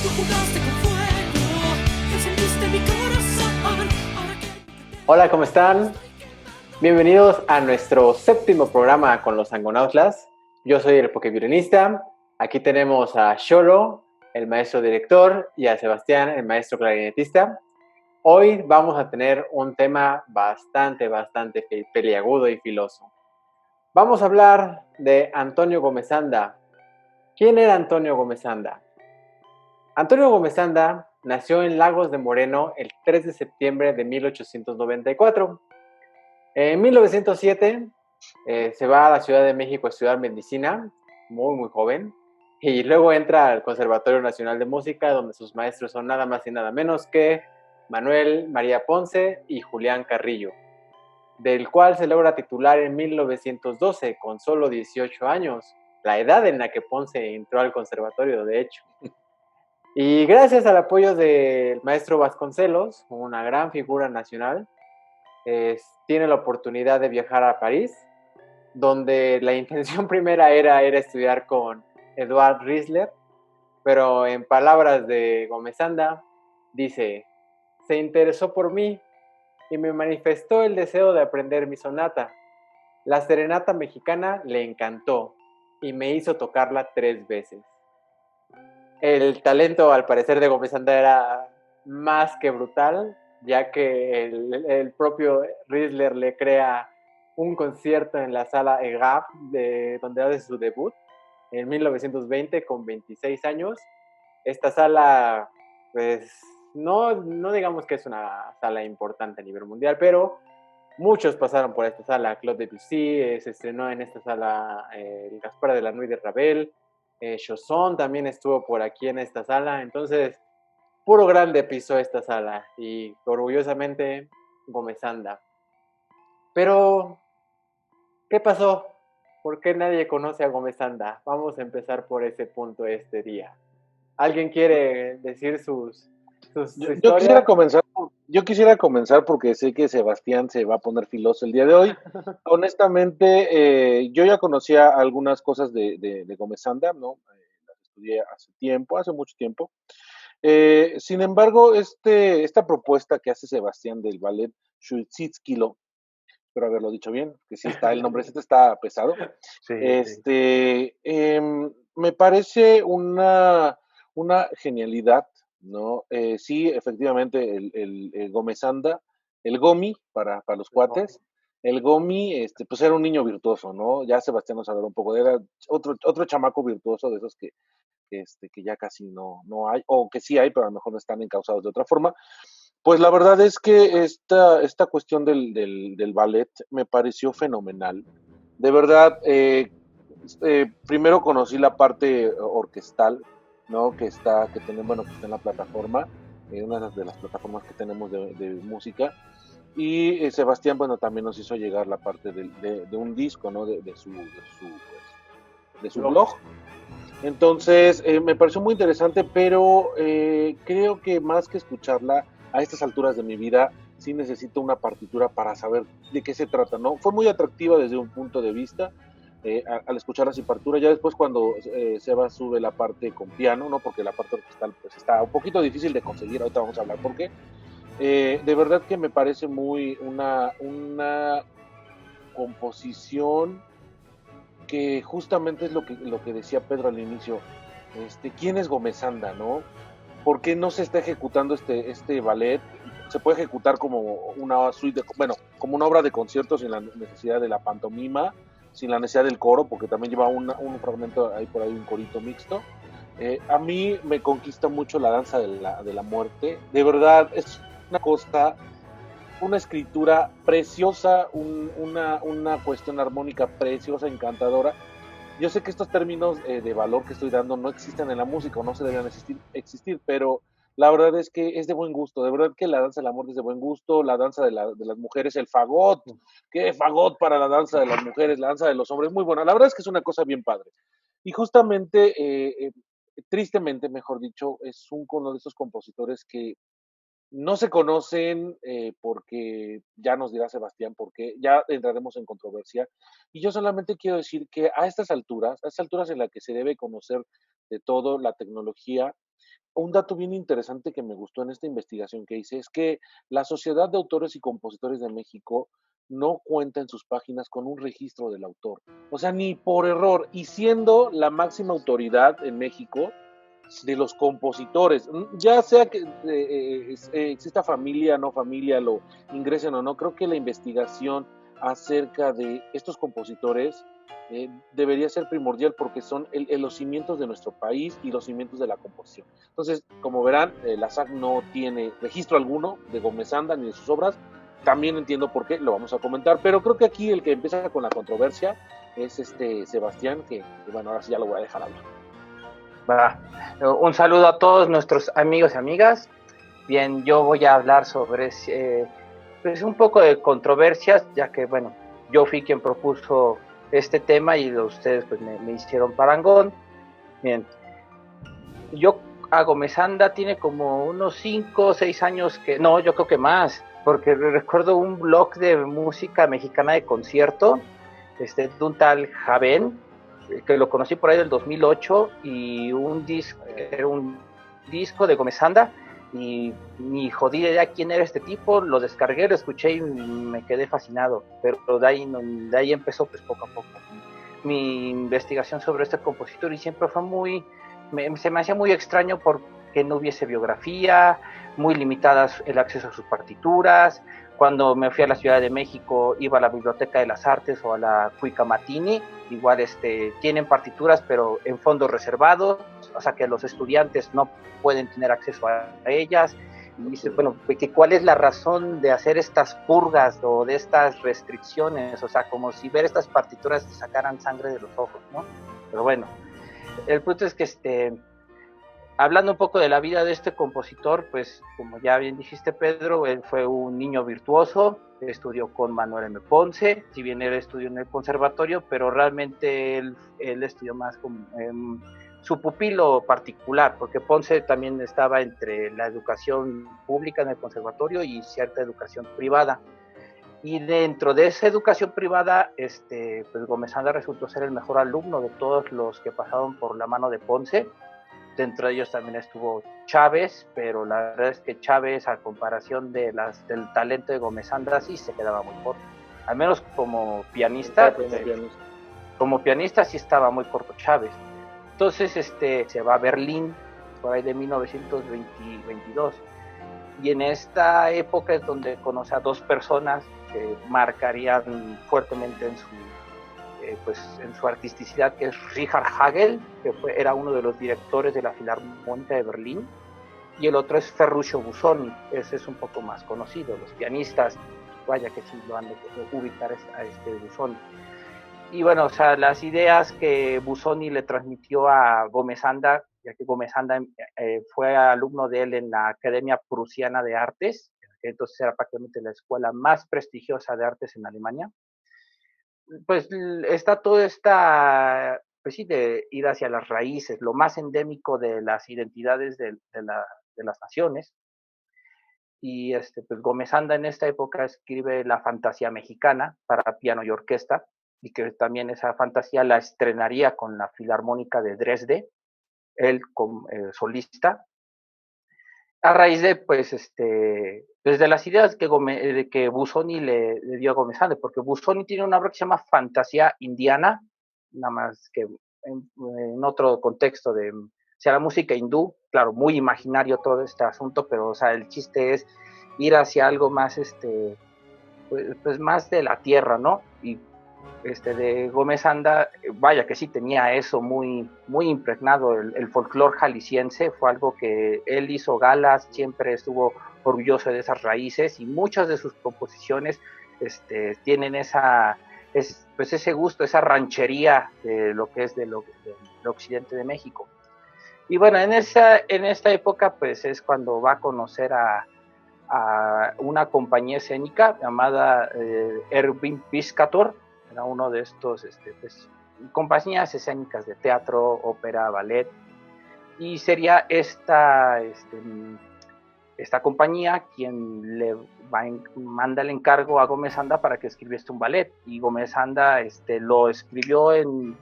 Tú jugaste con fuego, encendiste mi corazón. Hola, ¿cómo están? Bienvenidos a nuestro séptimo programa con los Angonautlas. Yo soy el Pokeviolinista. Aquí tenemos a Xolo, el maestro director, y a Sebastián, el maestro clarinetista. Hoy vamos a tener un tema bastante peliagudo y filoso. Vamos a hablar de Antonio Gomezanda. ¿Quién era Antonio Gomezanda? Antonio Gomezanda nació en Lagos de Moreno el 3 de septiembre de 1894. En 1907 se va a la Ciudad de México a estudiar medicina, muy joven, y luego entra al Conservatorio Nacional de Música, donde sus maestros son nada más y nada menos que Manuel María Ponce y Julián Carrillo, del cual se logra titular en 1912 con solo 18 años, la edad en la que Ponce entró al conservatorio, de hecho. Y gracias al apoyo del maestro Vasconcelos, una gran figura nacional, tiene la oportunidad de viajar a París, donde la intención primera era estudiar con Eduard Riesler, pero en palabras de Gomezanda, dice, se interesó por mí y me manifestó el deseo de aprender mi sonata. La serenata mexicana le encantó y me hizo tocarla 3 veces. El talento, al parecer, de Gomezanda era más que brutal, ya que el propio Riesler le crea un concierto en la sala EGAP, donde hace su debut en 1920 con 26 años. Esta sala, pues, no digamos que es una sala importante a nivel mundial, pero muchos pasaron por esta sala. Claude Debussy se estrenó en esta sala, el Gaspar de la Nuit de Ravel, Chausson también estuvo por aquí en esta sala. Entonces, puro grande pisó esta sala y orgullosamente Gomezanda. Pero, ¿qué pasó? ¿Por qué nadie conoce a Gomezanda? Vamos a empezar por ese punto este día. ¿Alguien quiere decir su Yo quisiera historia? comenzar, yo quisiera comenzar porque sé que Sebastián se va a poner filoso el día de hoy. Honestamente, yo ya conocía algunas cosas de Gómez Anda, ¿no? Las estudié hace tiempo, hace mucho tiempo. Sin embargo, esta propuesta que hace Sebastián del ballet Shuitzkilo, espero haberlo dicho bien, que sí está, el nombre este está pesado. Sí. Me parece una genialidad, ¿no? Sí, efectivamente, el Gómez Anda, el Gomi para los cuates, el Gomi, pues era un niño virtuoso, ¿no? Ya Sebastián nos habló un poco, era otro chamaco virtuoso de esos que ya casi no hay, o que sí hay, pero a lo mejor no están encausados de otra forma. Pues la verdad es que esta cuestión del ballet me pareció fenomenal. De verdad, primero conocí la parte orquestal, ¿no? Que tenemos, bueno, que está en la plataforma, una de las plataformas que tenemos de música. Y Sebastián, bueno, también nos hizo llegar la parte de un disco, ¿no? De su blog. Entonces, me pareció muy interesante, pero creo que más que escucharla a estas alturas de mi vida, sí necesito una partitura para saber de qué se trata, ¿no? Fue muy atractiva desde un punto de vista, al escuchar la partitura. Ya después cuando Seba sube la parte con piano, ¿no? Porque la parte orquestal pues está un poquito difícil de conseguir, ahorita vamos a hablar por qué. De verdad que me parece muy una composición que justamente es lo que decía Pedro al inicio. ¿Quién es Gómez Anda, no? ¿Por qué no se está ejecutando este ballet? Se puede ejecutar como una suite, bueno, como una obra de concierto sin la necesidad de la pantomima, sin la necesidad del coro, porque también lleva un fragmento ahí por ahí, un corito mixto. A mí me conquista mucho la danza de la muerte. De verdad, es una cosa, una escritura preciosa, una cuestión armónica preciosa, encantadora. Yo sé que estos términos de valor que estoy dando no existen en la música o no se deben existir, pero la verdad es que es de buen gusto. De verdad que la danza del amor es de buen gusto, la danza de las mujeres, el fagot, qué fagot para la danza de las mujeres, la danza de los hombres, muy buena. La verdad es que es una cosa bien padre. Y justamente, tristemente, mejor dicho, es uno de esos compositores que no se conocen, porque ya nos dirá Sebastián, porque ya entraremos en controversia. Y yo solamente quiero decir que a estas alturas en las que se debe conocer de todo la tecnología, un dato bien interesante que me gustó en esta investigación que hice es que la Sociedad de Autores y Compositores de México no cuenta en sus páginas con un registro del autor. O sea, ni por error, y siendo la máxima autoridad en México de los compositores, ya sea que exista familia, no familia, lo ingresen o no, creo que la investigación acerca de estos compositores debería ser primordial porque son los cimientos de nuestro país y los cimientos de la composición. Entonces, como verán, la SAC no tiene registro alguno de Gómez Anda ni de sus obras. También entiendo por qué, lo vamos a comentar, pero creo que aquí el que empieza con la controversia es Sebastián, que bueno, ahora sí ya lo voy a dejar hablar. Va. Un saludo a todos nuestros amigos y amigas. Bien, yo voy a hablar sobre pues un poco de controversias, ya que, bueno, yo fui quien propuso este tema y ustedes pues me hicieron parangón. Bien, yo a Gómez Anda tiene como unos 5 o 6 años que, no, yo creo que más, porque recuerdo un blog de música mexicana de concierto, de un tal Javen, que lo conocí por ahí del 2008, y era un disco de Gómez Anda, y ni jodida idea quién era este tipo, lo descargué, lo escuché y me quedé fascinado, pero de ahí empezó pues poco a poco mi investigación sobre este compositor, y siempre fue se me hacía muy extraño porque no hubiese biografía, muy limitadas el acceso a sus partituras. Cuando me fui a la Ciudad de México iba a la Biblioteca de las Artes o a la Cuicamatini, igual tienen partituras pero en fondos reservados, o sea que los estudiantes no pueden tener acceso a ellas. Y dice, bueno, ¿cuál es la razón de hacer estas purgas o de estas restricciones? O sea, como si ver estas partituras te sacaran sangre de los ojos, ¿no? Pero bueno, el punto es que hablando un poco de la vida de este compositor, pues como ya bien dijiste, Pedro, él fue un niño virtuoso, estudió con Manuel M. Ponce, si bien él estudió en el conservatorio, pero realmente él estudió más con su pupilo particular, porque Ponce también estaba entre la educación pública en el conservatorio y cierta educación privada. Y dentro de esa educación privada, pues Gómez Anda resultó ser el mejor alumno de todos los que pasaron por la mano de Ponce. Dentro de ellos también estuvo Chávez, pero la verdad es que Chávez, a comparación del talento de Gómez Anda, sí se quedaba muy corto. Al menos como pianista, como pianista sí estaba muy corto Chávez. Entonces se va a Berlín, por ahí de 1922. Y en esta época es donde conoce a dos personas que marcarían fuertemente en su artisticidad, que es Richard Hagel, que era uno de los directores de la Filarmónica de Berlín, y el otro es Ferruccio Busoni, ese es un poco más conocido, los pianistas, vaya que sí lo han de ubicar a Busoni. Y bueno, o sea, las ideas que Busoni le transmitió a Gómez Anda, ya que Gómez Anda fue alumno de él en la Academia Prusiana de Artes, que entonces era prácticamente la escuela más prestigiosa de artes en Alemania. Pues está toda esta, pues sí, de ir hacia las raíces, lo más endémico de las identidades de las naciones. Y pues Gómez Anda en esta época escribe La Fantasía Mexicana para piano y orquesta, y que también esa fantasía la estrenaría con la Filarmónica de Dresde, él como solista, a raíz de, pues, desde las ideas que Busoni le dio a Gómez Anda, porque Busoni tiene una obra que se llama Fantasía Indiana, nada más que en otro contexto o sea, la música hindú, claro, muy imaginario todo este asunto, pero, o sea, el chiste es ir hacia algo más, pues más de la tierra, ¿no? Y de Gómez Anda, vaya que sí tenía eso muy, muy impregnado, el folclore jalisciense fue algo que él hizo galas, siempre estuvo orgulloso de esas raíces, y muchas de sus composiciones tienen pues ese gusto, esa ranchería de lo que es del occidente de México. Y bueno, en esta época pues es cuando va a conocer a una compañía escénica llamada Erwin Piscator, era uno de estos pues, compañías escénicas de teatro, ópera, ballet, y sería esta compañía quien le manda el encargo a Gómez Anda para que escribiese un ballet, y Gómez Anda lo escribió en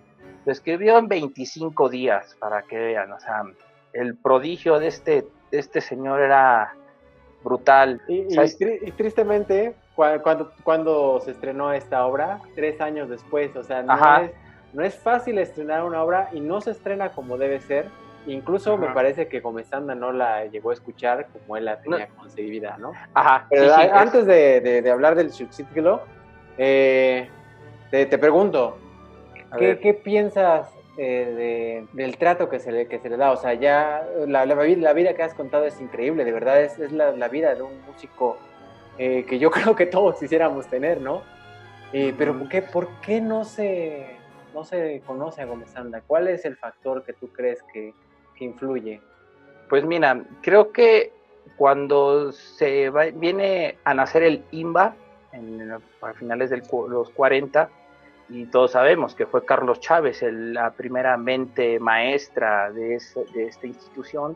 25 días, para que vean, o sea, el prodigio de este señor era brutal. Y tristemente, cuando se estrenó esta obra, 3 años después, o sea, no es fácil estrenar una obra y no se estrena como debe ser. Incluso me parece que Gomezanda no la llegó a escuchar como él la tenía concebida, ¿no? Pero antes de hablar del subtítulo, te pregunto, ¿qué piensas del trato que se le da? O sea, ya la vida que has contado es increíble, de verdad, es la vida de un músico que yo creo que todos quisiéramos tener, ¿no? Pero ¿por qué no se conoce a Gomezanda? ¿Cuál es el factor que tú crees que influye? Pues mira, creo que cuando viene a nacer el IMBA, a finales de los 40, y todos sabemos que fue Carlos Chávez la primera mente maestra de esta institución,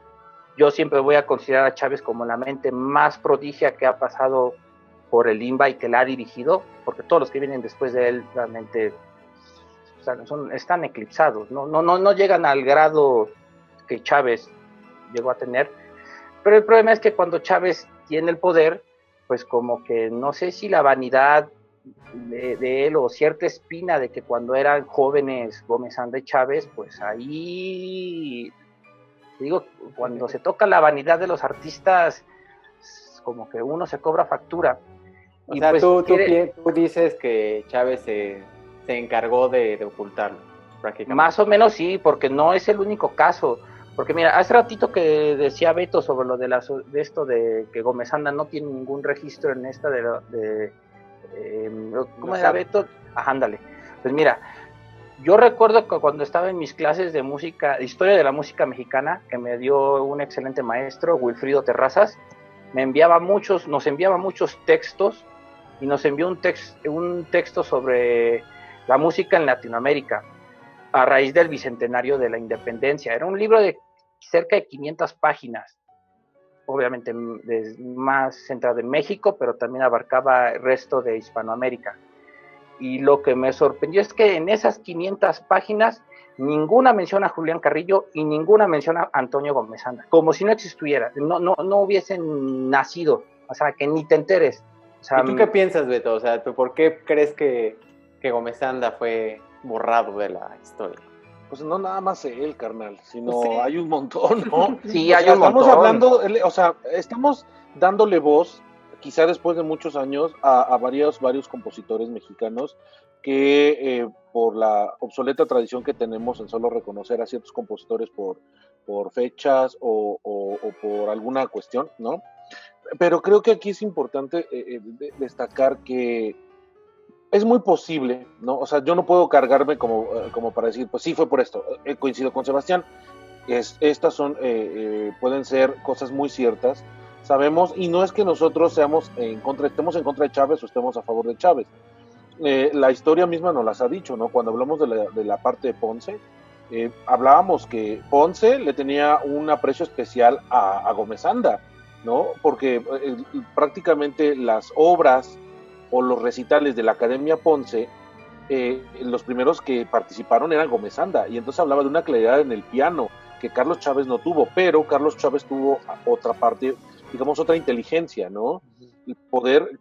yo siempre voy a considerar a Chávez como la mente más prodigia que ha pasado por el IMBA y que la ha dirigido, porque todos los que vienen después de él realmente están eclipsados, no llegan al grado que Chávez llegó a tener. Pero el problema es que cuando Chávez tiene el poder, pues como que no sé si la vanidad de él o cierta espina de que cuando eran jóvenes Gomezanda y Chávez, pues ahí, digo, cuando se toca la vanidad de los artistas, como que uno se cobra factura. O sea, pues, tú dices que Chávez se encargó de ocultarlo, prácticamente. Más o menos sí, porque no es el único caso. Porque mira, hace ratito que decía Beto sobre lo de esto de que Gomezanda no tiene ningún registro en esta ¿cómo era Beto? Ándale. Pues mira, yo recuerdo que cuando estaba en mis clases de música, historia de la música mexicana, que me dio un excelente maestro, Wilfrido Terrazas, nos enviaba muchos textos y nos envió un texto sobre la música en Latinoamérica a raíz del bicentenario de la independencia. Era un libro de cerca de 500 páginas, obviamente más centrado en México, pero también abarcaba el resto de Hispanoamérica. Y lo que me sorprendió es que en esas 500 páginas ninguna menciona a Julián Carrillo y ninguna menciona a Antonio Gomezanda, como si no existiera, no hubiesen nacido, o sea, que ni te enteres. O sea, ¿y tú qué piensas, Beto? O sea, ¿tú por qué crees que Gomezanda fue borrado de la historia? Pues no nada más él, carnal, sino pues sí, hay un montón, ¿no? Sí, hay un montón. Estamos hablando, o sea, estamos dándole voz, quizá después de muchos años, a varios compositores mexicanos que por la obsoleta tradición que tenemos en solo reconocer a ciertos compositores por fechas o por alguna cuestión, ¿no? Pero creo que aquí es importante destacar que es muy posible, ¿no? O sea, yo no puedo cargarme como para decir, pues sí, fue por esto. Coincido con Sebastián. Estas pueden ser cosas muy ciertas. Sabemos, y no es que nosotros estemos en contra de Chávez o estemos a favor de Chávez. La historia misma nos las ha dicho, ¿no? Cuando hablamos de la parte de Ponce, hablábamos que Ponce le tenía un aprecio especial a Gomezanda, ¿no? Porque prácticamente las obras o los recitales de la Academia Ponce, los primeros que participaron eran Gomezanda, y entonces hablaba de una claridad en el piano que Carlos Chávez no tuvo, pero Carlos Chávez tuvo otra parte, digamos, otra inteligencia, ¿no? El poder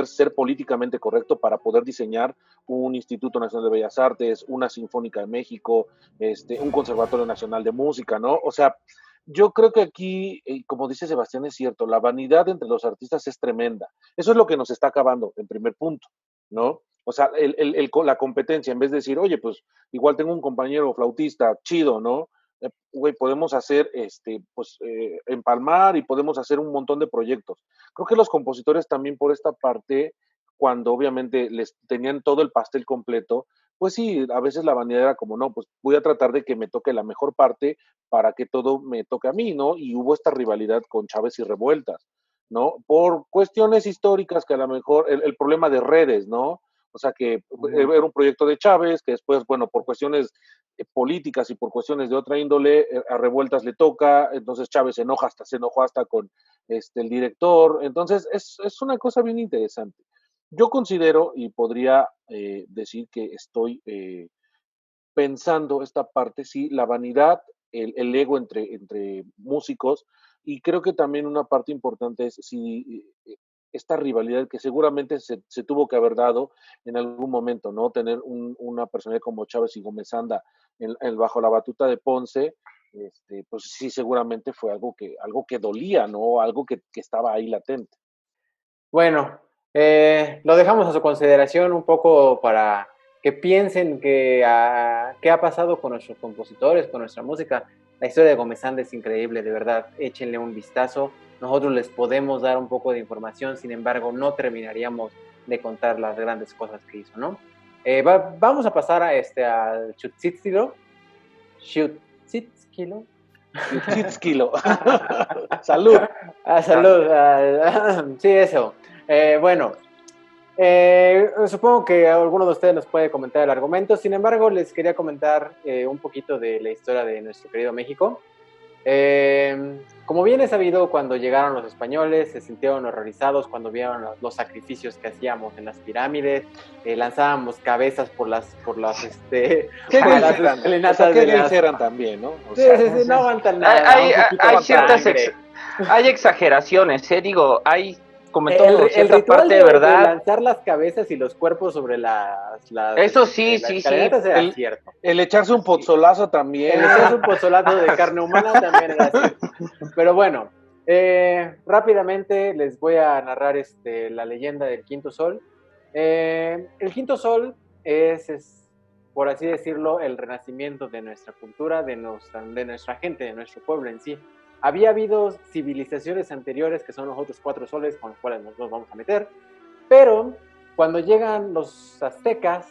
ser políticamente correcto para poder diseñar un Instituto Nacional de Bellas Artes, una Sinfónica de México, un Conservatorio Nacional de Música, ¿no? O sea, yo creo que aquí, como dice Sebastián, es cierto, la vanidad entre los artistas es tremenda. Eso es lo que nos está acabando, en primer punto, ¿no? O sea, la competencia, en vez de decir, oye, pues igual tengo un compañero flautista chido, ¿no? Güey, podemos hacer, empalmar y podemos hacer un montón de proyectos. Creo que los compositores también por esta parte, cuando obviamente les tenían todo el pastel completo, pues sí, a veces la vanidad era como, no, pues voy a tratar de que me toque la mejor parte para que todo me toque a mí, ¿no? Y hubo esta rivalidad con Chávez y Revueltas, ¿no? Por cuestiones históricas que a lo mejor, el problema de redes, ¿no? O sea que era un proyecto de Chávez, que después, bueno, por cuestiones políticas y por cuestiones de otra índole, a Revueltas le toca, entonces Chávez se enojó hasta con el director, entonces es una cosa bien interesante. Yo considero y podría decir que estoy pensando esta parte, sí, la vanidad el ego entre músicos, y creo que también una parte importante es si esta rivalidad que seguramente se tuvo que haber dado en algún momento, ¿no? Tener una personalidad como Chávez y Gómez Anda bajo la batuta de Ponce, pues sí, seguramente fue algo que dolía, ¿no? Algo que estaba ahí latente. Bueno, lo dejamos a su consideración un poco para que piensen qué ha pasado con nuestros compositores, con nuestra música. La historia de Gómez Anda es increíble, de verdad, échenle un vistazo. Nosotros les podemos dar un poco de información, sin embargo, no terminaríamos de contar las grandes cosas que hizo, ¿no? Vamos a pasar al Chutzitsilo. Chutzitsilo. Chutzitsilo. Salud. Salud. Sí, eso. Bueno, supongo que alguno de ustedes nos puede comentar el argumento. Sin embargo, les quería comentar un poquito de la historia de nuestro querido México. Como bien es sabido, cuando llegaron los españoles se sintieron horrorizados cuando vieron los sacrificios que hacíamos en las pirámides, lanzábamos cabezas por las ¿Qué gays eran también, ¿no? O sea, sí, no aguantan nada. Hay exageraciones, digo, hay como en todo, el ritual parte de verdad. De lanzar las cabezas y los cuerpos sobre las eso sí, era cierto. El echarse un pozolazo también. El echarse un pozolazo de carne humana también era cierto. Pero bueno, rápidamente les voy a narrar la leyenda del Quinto Sol. El Quinto Sol es, por así decirlo, el renacimiento de nuestra cultura, de nuestra gente, de nuestro pueblo en sí. Había habido civilizaciones anteriores, que son los otros 4 soles con los cuales nos vamos a meter, pero cuando llegan los aztecas,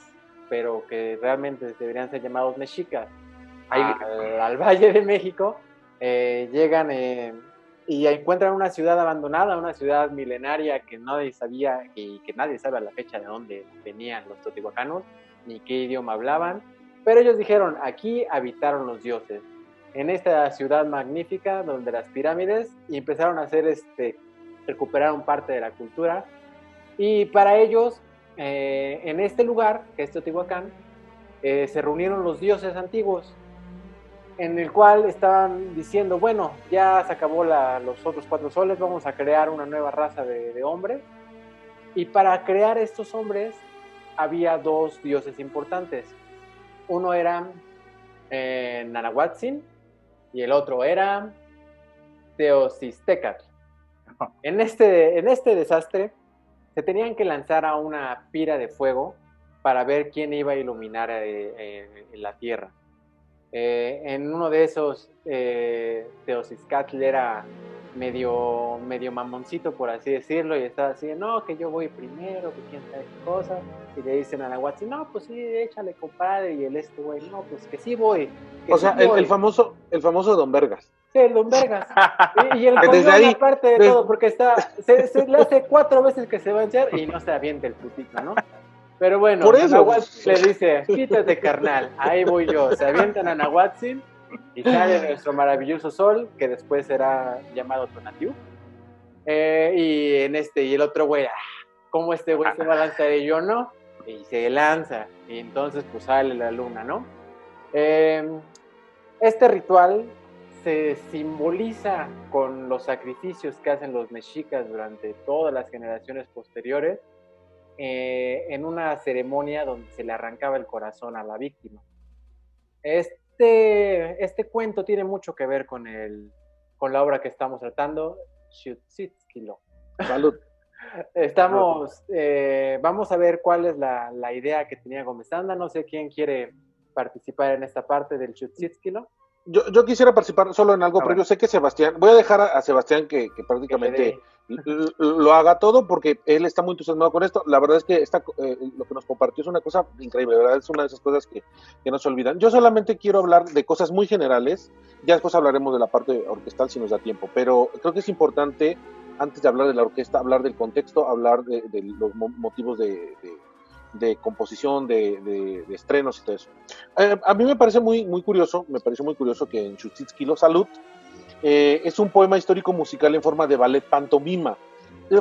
pero que realmente deberían ser llamados mexicas, al Valle de México, llegan y encuentran una ciudad abandonada, una ciudad milenaria que nadie sabía y que nadie sabe a la fecha de dónde venían los teotihuacanos, ni qué idioma hablaban, pero ellos dijeron, aquí habitaron los dioses. En esta ciudad magnífica, donde las pirámides, y empezaron a hacer recuperaron parte de la cultura, y para ellos, en este lugar, que es Teotihuacán, se reunieron los dioses antiguos, en el cual estaban diciendo, bueno, ya se acabó los otros 4 soles, vamos a crear una nueva raza de hombres, y para crear estos hombres, había 2 dioses importantes. Uno era Nanahuatzin, y el otro era Teocistecatl. En este desastre se tenían que lanzar a una pira de fuego para ver quién iba a iluminar la tierra. En uno de esos, Teocistecatl era medio mamoncito, por así decirlo, y estaba así, no, que yo voy primero, que quién sabe qué cosa, y le dicen a Nanahuatzin, no, pues sí, échale, compadre, y güey, no, pues que sí voy. O sea, el famoso Don Vergas. Sí, el Don Vergas. Y el Condón, aparte de todo, porque se le hace 4 veces que se va a echar y no se avienta el putito, ¿no? Pero bueno, por eso Nanahuatzin le dice, quítate, carnal, ahí voy yo. Se avientan a Nanahuatzin y sale nuestro maravilloso sol, que después será llamado Tonatiuh. Y el otro güey, ¿cómo este güey se va a lanzar y yo no? Y se lanza, y entonces pues sale la luna, ¿no? Este ritual se simboliza con los sacrificios que hacen los mexicas durante todas las generaciones posteriores, en una ceremonia donde se le arrancaba el corazón a la víctima. Este cuento tiene mucho que ver con la obra que estamos tratando, Chutzitsquilo. Salud. Vamos a ver cuál es la idea que tenía Gómez Anda. No sé quién quiere participar en esta parte del Chutzitsquilo. Yo quisiera participar solo en algo previo. Sé que Sebastián, voy a dejar a Sebastián que prácticamente lo haga todo, porque él está muy entusiasmado con esto. La verdad es que lo que nos compartió es una cosa increíble, ¿verdad? Es una de esas cosas que no se olvidan. Yo solamente quiero hablar de cosas muy generales, ya después hablaremos de la parte orquestal si nos da tiempo, pero creo que es importante, antes de hablar de la orquesta, hablar del contexto, hablar de los motivos de composición, de estrenos y todo eso. A mí me parece muy curioso, que en Chutzitsquilo, Salud, es un poema histórico musical en forma de ballet pantomima.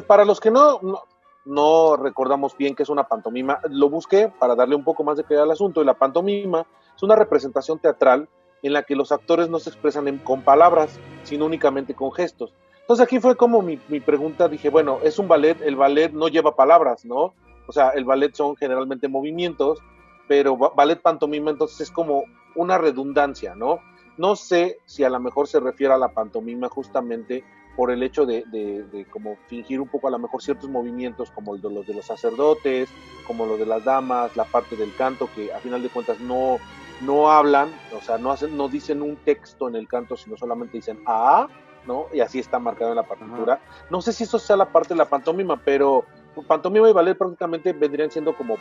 Para los que no recordamos bien qué es una pantomima, lo busqué para darle un poco más de claridad al asunto, y la pantomima es una representación teatral en la que los actores no se expresan con palabras, sino únicamente con gestos. Entonces aquí fue como mi pregunta, dije, bueno, es un ballet, el ballet no lleva palabras, ¿no? O sea, el ballet son generalmente movimientos, pero ballet pantomima entonces es como una redundancia, ¿no? No sé si a lo mejor se refiere a la pantomima justamente por el hecho de como fingir un poco a lo mejor ciertos movimientos como los de los sacerdotes, como los de las damas, la parte del canto que a final de cuentas no hablan, o sea, no dicen un texto en el canto, sino solamente dicen ah, ¿no? Y así está marcado en la partitura. No sé si eso sea la parte de la pantomima, pero pantomima y ballet prácticamente vendrían siendo como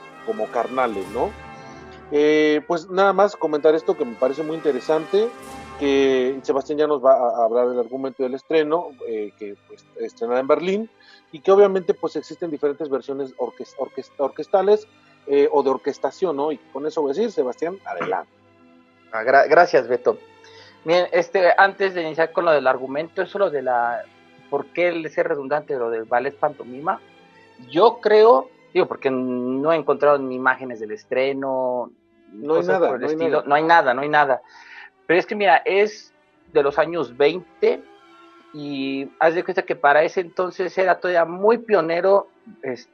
carnales, ¿no? Pues nada más comentar esto que me parece muy interesante, que Sebastián ya nos va a hablar del argumento del estreno, que pues estrenará en Berlín, y que obviamente pues existen diferentes versiones orquestales o de orquestación, ¿no? Y con eso voy a decir, Sebastián, adelante. Gracias, Beto. Bien, antes de iniciar con lo del argumento, eso lo de ¿por qué el ser redundante lo del ballet pantomima? Yo creo, digo, porque no he encontrado ni imágenes del estreno, no hay nada, no hay nada. Pero es que mira, es de los años 20 y haz de cuenta que para ese entonces era todavía muy pionero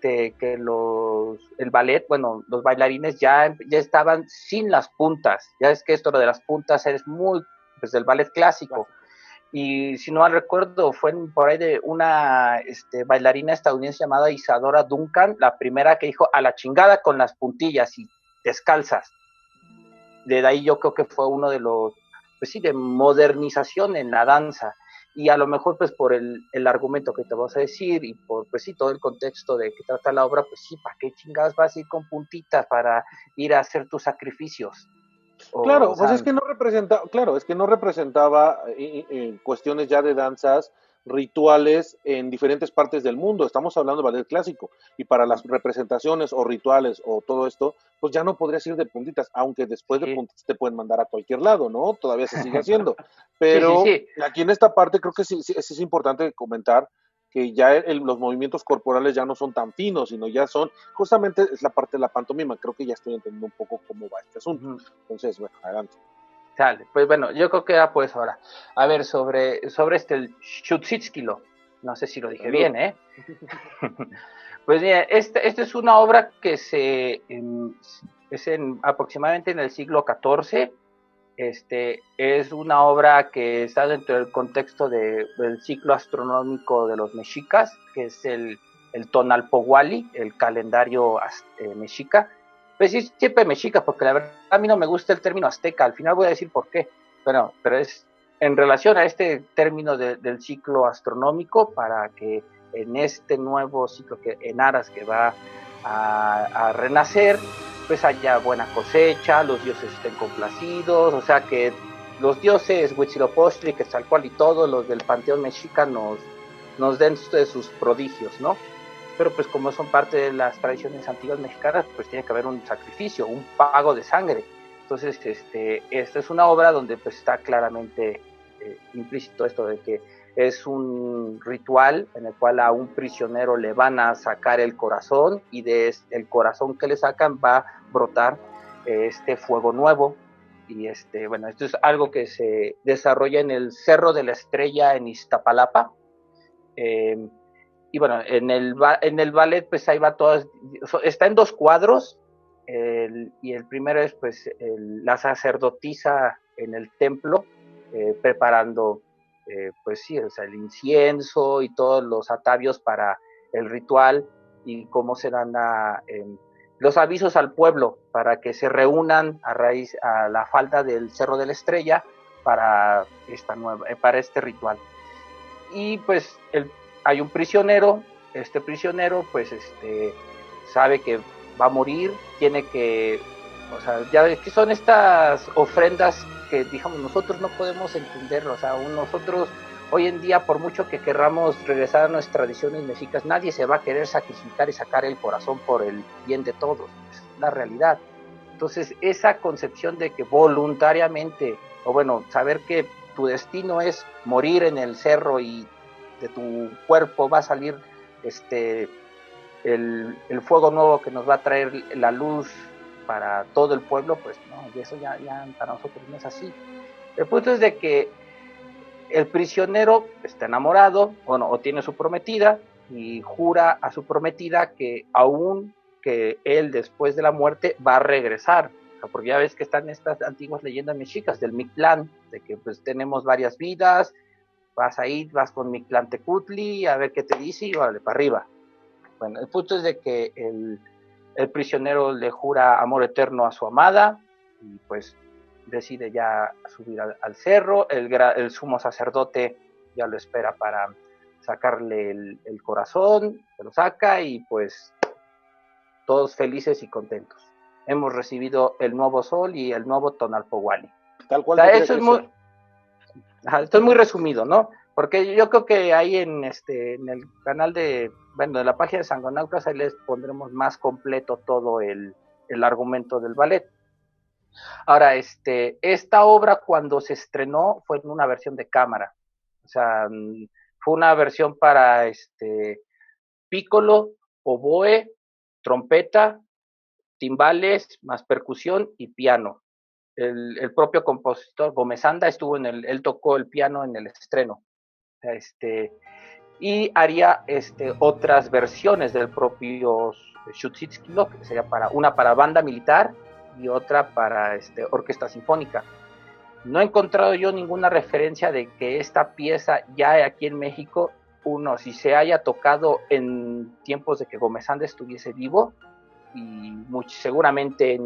que el ballet, bueno, los bailarines ya estaban sin las puntas. Ya es que esto lo de las puntas es muy pues del ballet clásico. Y si no mal recuerdo, fue por ahí de una bailarina estadounidense llamada Isadora Duncan, la primera que dijo a la chingada con las puntillas y descalzas. De ahí yo creo que fue uno de los, pues sí, de modernización en la danza. Y a lo mejor pues por el argumento que te vas a decir y por pues sí todo el contexto de que trata la obra, pues sí, ¿para qué chingadas vas a ir con puntitas para ir a hacer tus sacrificios? Claro, pues es que no representaba cuestiones ya de danzas rituales en diferentes partes del mundo. Estamos hablando de ballet clásico y para las representaciones o rituales o todo esto, pues ya no podrías ir de puntitas, aunque después de puntitas te pueden mandar a cualquier lado, ¿no? Todavía se sigue haciendo. Pero aquí en esta parte creo que sí es importante comentar que ya los movimientos corporales ya no son tan finos, sino ya son, justamente es la parte de la pantomima, creo que ya estoy entendiendo un poco cómo va este asunto. Entonces, bueno, adelante. Sale, pues bueno, yo creo que ya pues ahora. A ver, sobre el Schutzitskilo, no sé si lo dije bien, ¿eh? Pues mira, esta es una obra que aproximadamente en el siglo XIV. Es una obra que está dentro del contexto del ciclo astronómico de los mexicas, que es el Tonalpohualli, el calendario mexica. Pues sí, siempre mexica, porque la verdad a mí no me gusta el término azteca, al final voy a decir por qué. Bueno, pero es en relación a este término del ciclo astronómico, para que en este nuevo ciclo en Aras que va a renacer, pues haya buena cosecha, los dioses estén complacidos, o sea que los dioses Huitzilopochtli, que tal cual y todos los del panteón mexica nos den de sus prodigios, ¿no? Pero pues como son parte de las tradiciones antiguas mexicanas, pues tiene que haber un sacrificio, un pago de sangre. Entonces, esta es una obra donde pues está claramente implícito esto de que es un ritual en el cual a un prisionero le van a sacar el corazón y de el corazón que le sacan va a brotar este fuego nuevo. Y bueno, esto es algo que se desarrolla en el Cerro de la Estrella en Iztapalapa. Y bueno, en el ballet pues ahí va todo, está en 2 cuadros, y el primero es pues la sacerdotisa en el templo preparando pues sí, o sea, el incienso y todos los atavios para el ritual y cómo se dan los avisos al pueblo para que se reúnan a la falda del Cerro de la Estrella para este ritual. Y pues hay un prisionero, este prisionero pues sabe que va a morir, tiene que, o sea, ya ves que son estas ofrendas que digamos nosotros no podemos entenderlo, o sea, nosotros hoy en día por mucho que querramos regresar a nuestras tradiciones mexicas, nadie se va a querer sacrificar y sacar el corazón por el bien de todos, es la realidad. Entonces esa concepción de que voluntariamente, o bueno, saber que tu destino es morir en el cerro y de tu cuerpo va a salir el fuego nuevo que nos va a traer la luz para todo el pueblo, pues no, y eso ya para nosotros no es así. El punto es de que el prisionero está enamorado, o tiene su prometida, y jura a su prometida que aún que él después de la muerte va a regresar, porque ya ves que están estas antiguas leyendas mexicas del Mictlán, de que pues tenemos varias vidas, vas a ir, vas con Mictlantecutli a ver qué te dice y vale, para arriba. Bueno, el punto es de que el prisionero le jura amor eterno a su amada y pues decide ya subir al cerro, el sumo sacerdote ya lo espera para sacarle el corazón, se lo saca y pues todos felices y contentos. Hemos recibido el nuevo sol y el nuevo Tonalpohualli. Tal cual. O sea, eso es muy, esto es muy resumido, ¿no? Porque yo creo que ahí en el canal de la página de Sangonautas, ahí les pondremos más completo todo el argumento del ballet. Ahora, esta obra cuando se estrenó fue en una versión de cámara. O sea, fue una versión para pícolo, oboe, trompeta, timbales, más percusión y piano. El propio compositor Gómez Anda estuvo él tocó el piano en el estreno. Y haría otras versiones del propio Xutzitsquilo, que sería una para banda militar y otra para orquesta sinfónica. No he encontrado yo ninguna referencia de que esta pieza ya aquí en México, si se haya tocado en tiempos de que Gómez Anda estuviese vivo, y seguramente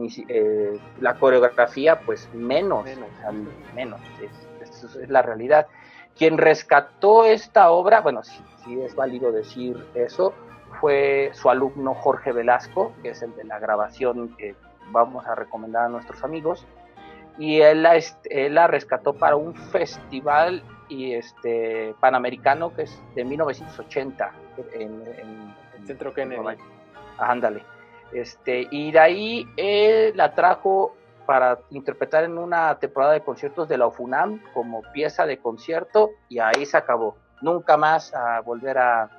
la coreografía pues menos. Es la realidad. Quien rescató esta obra, bueno, sí es válido decir eso, fue su alumno Jorge Velasco, que es el de la grabación que vamos a recomendar a nuestros amigos, y él la rescató para un festival panamericano que es de 1980 en Centro Kennedy. Ándale. Y de ahí él la trajo para interpretar en una temporada de conciertos de la UFUNAM como pieza de concierto y ahí se acabó. Nunca más a volver a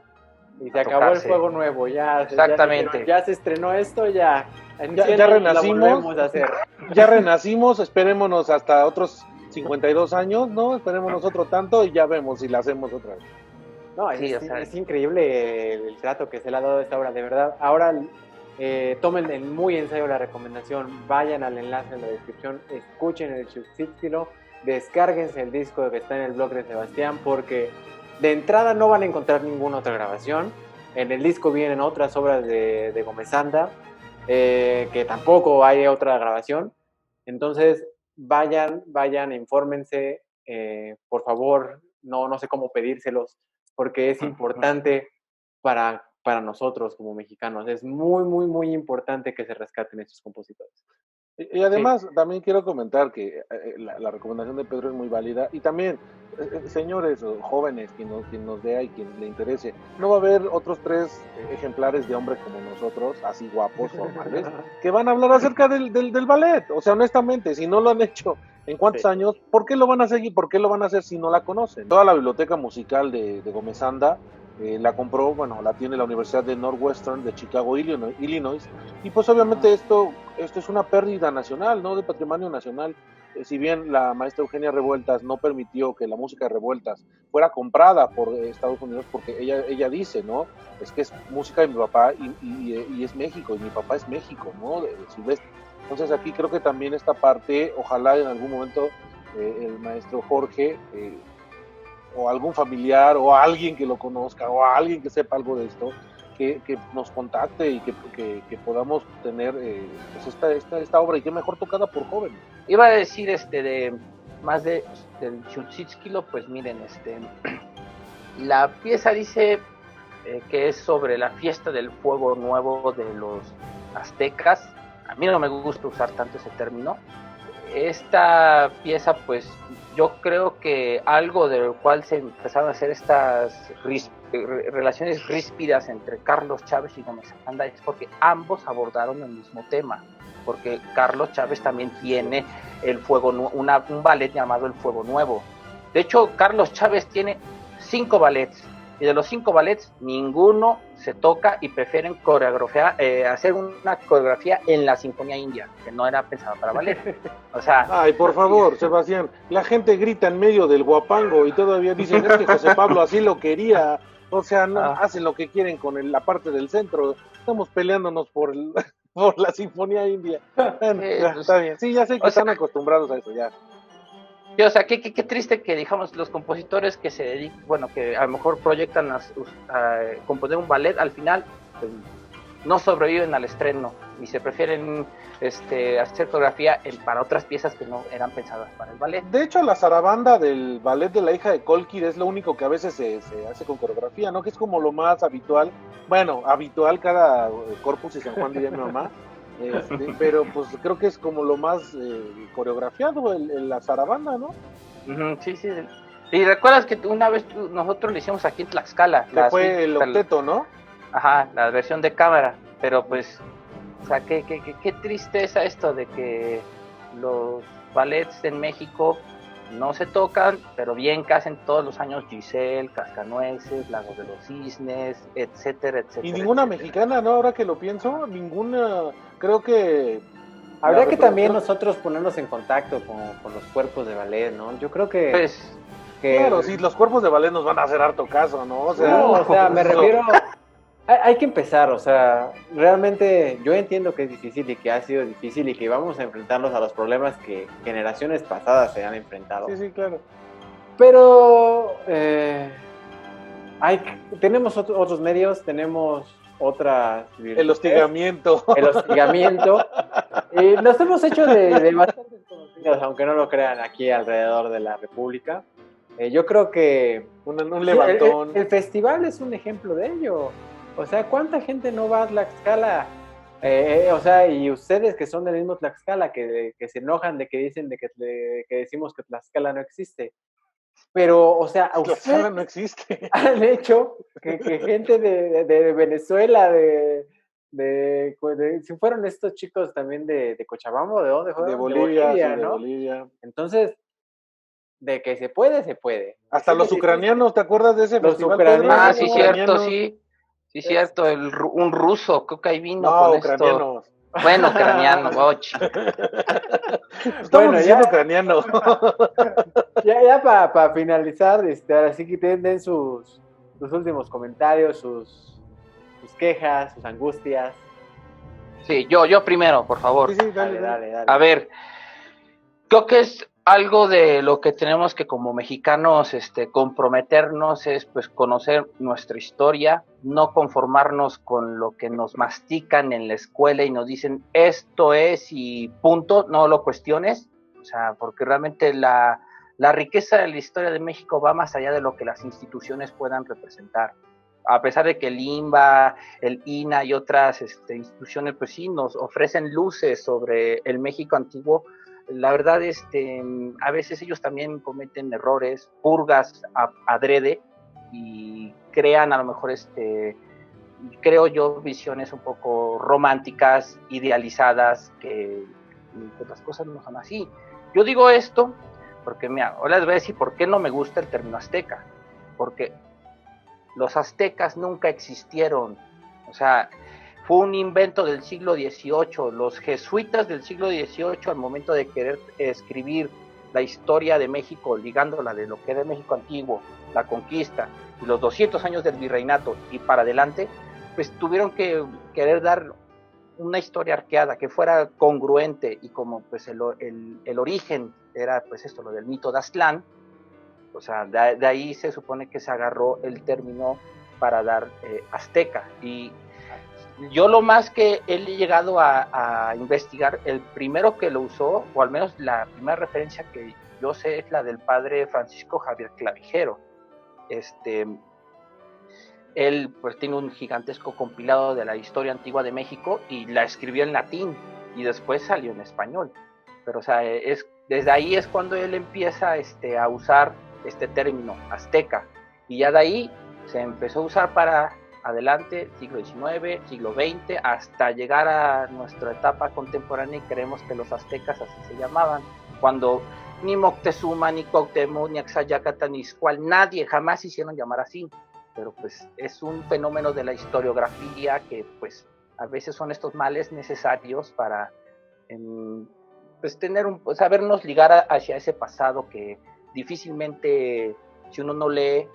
Y se acabó el Fuego Nuevo, ya. Exactamente. Ya se estrenó esto, ya. Ya renacimos. A hacer. Ya renacimos, esperémonos hasta otros 52 años, ¿no? Esperémonos otro tanto y ya vemos si la hacemos otra vez. No, es increíble el trato que se le ha dado a esta obra, de verdad. Ahora tomen muy en serio la recomendación, vayan al enlace en la descripción, escuchen el Xutzitsquilo, descárguense el disco que está en el blog de Sebastián, porque de entrada no van a encontrar ninguna otra grabación. En el disco vienen otras obras de Gómez Anda, que tampoco hay otra grabación. Entonces vayan, infórmense, por favor, no sé cómo pedírselos, porque es importante para nosotros como mexicanos. Es muy, muy, muy importante que se rescaten estos compositores. Y además, también quiero comentar que la recomendación de Pedro es muy válida. Y también, señores o jóvenes, quien nos vea y quien le interese, no va a haber otros 3 ejemplares de hombres como nosotros, así guapos, formales, que van a hablar acerca del ballet. O sea, honestamente, si no lo han hecho en cuántos años, ¿por qué lo van a seguir? ¿Por qué lo van a hacer si no la conocen? Toda la biblioteca musical de Gómez Anda la compró, la tiene la Universidad de Northwestern de Chicago, Illinois, y pues obviamente esto es una pérdida nacional, ¿no? De patrimonio nacional. Si bien la maestra Eugenia Revueltas no permitió que la música de Revueltas fuera comprada por Estados Unidos, porque ella dice, ¿no? Es que es música de mi papá y es México, y mi papá es México, ¿no? Del Sudeste. Entonces aquí creo que también esta parte, ojalá en algún momento el maestro Jorge o algún familiar o alguien que lo conozca o alguien que sepa algo de esto, que nos contacte y que podamos tener pues esta obra, y que mejor tocada por jóvenes. Iba a decir más del Xutzitsquilo, pues miren, la pieza dice que es sobre la fiesta del fuego nuevo de los aztecas. A mí no me gusta usar tanto ese término. Esta pieza, pues yo creo que algo de lo cual se empezaron a hacer estas relaciones ríspidas entre Carlos Chávez y Gómez Anda es porque ambos abordaron el mismo tema, porque Carlos Chávez también tiene un ballet llamado El Fuego Nuevo. De hecho, Carlos Chávez tiene 5 ballets, y de los 5 ballets, ninguno se toca y prefieren hacer una coreografía en la Sinfonía India, que no era pensada para ballet. O sea, Ay, por favor, Sebastián, la gente grita en medio del guapango y todavía dicen, es que José Pablo así lo quería. O sea, no hacen lo que quieren con la parte del centro. Estamos peleándonos por la Sinfonía India. Está bien. Sí, ya sé que están acostumbrados a eso, ya. O sea, qué triste que, digamos, los compositores que se dedican, bueno, que a lo mejor proyectan a componer un ballet, al final pues, no sobreviven al estreno y se prefieren hacer coreografía para otras piezas que no eran pensadas para el ballet. De hecho, la zarabanda del ballet de la hija de Colkir es lo único que a veces se hace con coreografía, ¿no? Que es como lo más habitual. Bueno, habitual cada Corpus y San Juan, diría mi mamá. Pero pues creo que es como lo más coreografiado la zarabanda, ¿no? Sí. Y recuerdas que una vez nosotros lo hicimos aquí en Tlaxcala. Que fue el octeto, ¿no? Ajá, la versión de cámara. Pero pues, o sea, qué tristeza esto de que los ballets en México no se tocan, pero bien que hacen todos los años Giselle, Cascanueces, Lago de los Cisnes, etcétera. Y ninguna mexicana, ¿no? Ahora que lo pienso, ninguna, creo que... Habría que también nosotros ponernos en contacto con los cuerpos de ballet, ¿no? Yo creo que... Pues, claro, sí, los cuerpos de ballet nos van a hacer harto caso, ¿no? O sea, me refiero... Hay que empezar, o sea, realmente yo entiendo que es difícil y que ha sido difícil y que vamos a enfrentarnos a los problemas que generaciones pasadas se han enfrentado. Sí, claro. Pero tenemos otros medios, tenemos otras... El hostigamiento. El hostigamiento. Nos hemos hecho de bastantes conocidos, aunque no lo crean, aquí alrededor de la República. Yo creo que... Un levantón. El festival es un ejemplo de ello. O sea, ¿cuánta gente no va a Tlaxcala? O sea, y ustedes que son del mismo Tlaxcala, que se enojan de que dicen que decimos que Tlaxcala no existe. Pero, o sea, a Tlaxcala no existe. Han hecho que gente de Venezuela, si fueron estos chicos también de Cochabamba, ¿de dónde fueron? De Bolivia, sí, ¿no? de Bolivia. Entonces, de que se puede, se puede. Hasta los ucranianos, ¿te acuerdas de ese los festival? Ucranianos, sí, cierto, sí. Sí, cierto, un ruso, creo que ahí vino con ucranianos. Esto. Bueno, ucraniano, Estamos diciendo ucraniano. Ya para finalizar, así que den sus últimos comentarios, sus quejas, sus angustias. Sí, yo primero, por favor. Sí, dale. A ver, creo que es algo de lo que tenemos que como mexicanos comprometernos es pues conocer nuestra historia, no conformarnos con lo que nos mastican en la escuela y nos dicen esto es y punto, no lo cuestiones, o sea, porque realmente la riqueza de la historia de México va más allá de lo que las instituciones puedan representar. A pesar de que el INBA, el INA y otras instituciones pues sí nos ofrecen luces sobre el México antiguo, la verdad, a veces ellos también cometen errores, purgas adrede y crean a lo mejor, creo yo, visiones un poco románticas, idealizadas, que pues, las cosas no son así. Yo digo esto porque, mira, ahora les voy a decir por qué no me gusta el término azteca, porque los aztecas nunca existieron, o sea, fue un invento del siglo XVIII. Los jesuitas del siglo XVIII, al momento de querer escribir la historia de México, ligándola de lo que era México antiguo, la conquista y los 200 años del virreinato y para adelante, pues tuvieron que querer dar una historia arqueada que fuera congruente y como pues el origen era pues esto, lo del mito de Aztlán, o sea, de ahí se supone que se agarró el término para dar azteca. Y yo lo más que he llegado a investigar, el primero que lo usó, o al menos la primera referencia que yo sé es la del padre Francisco Javier Clavijero. Él pues tiene un gigantesco compilado de la historia antigua de México y la escribió en latín y después salió en español. Pero o sea, desde ahí es cuando él empieza a usar este término azteca y ya de ahí se empezó a usar para adelante, siglo XIX, siglo XX, hasta llegar a nuestra etapa contemporánea y creemos que los aztecas así se llamaban, cuando ni Moctezuma, ni Cuauhtémoc, ni Axayácatl, ni Xcoatl, nadie jamás hicieron llamar así. pero pues es un fenómeno de la historiografía que pues a veces son estos males necesarios para pues sabernos ligar hacia ese pasado que difícilmente, si uno no lee,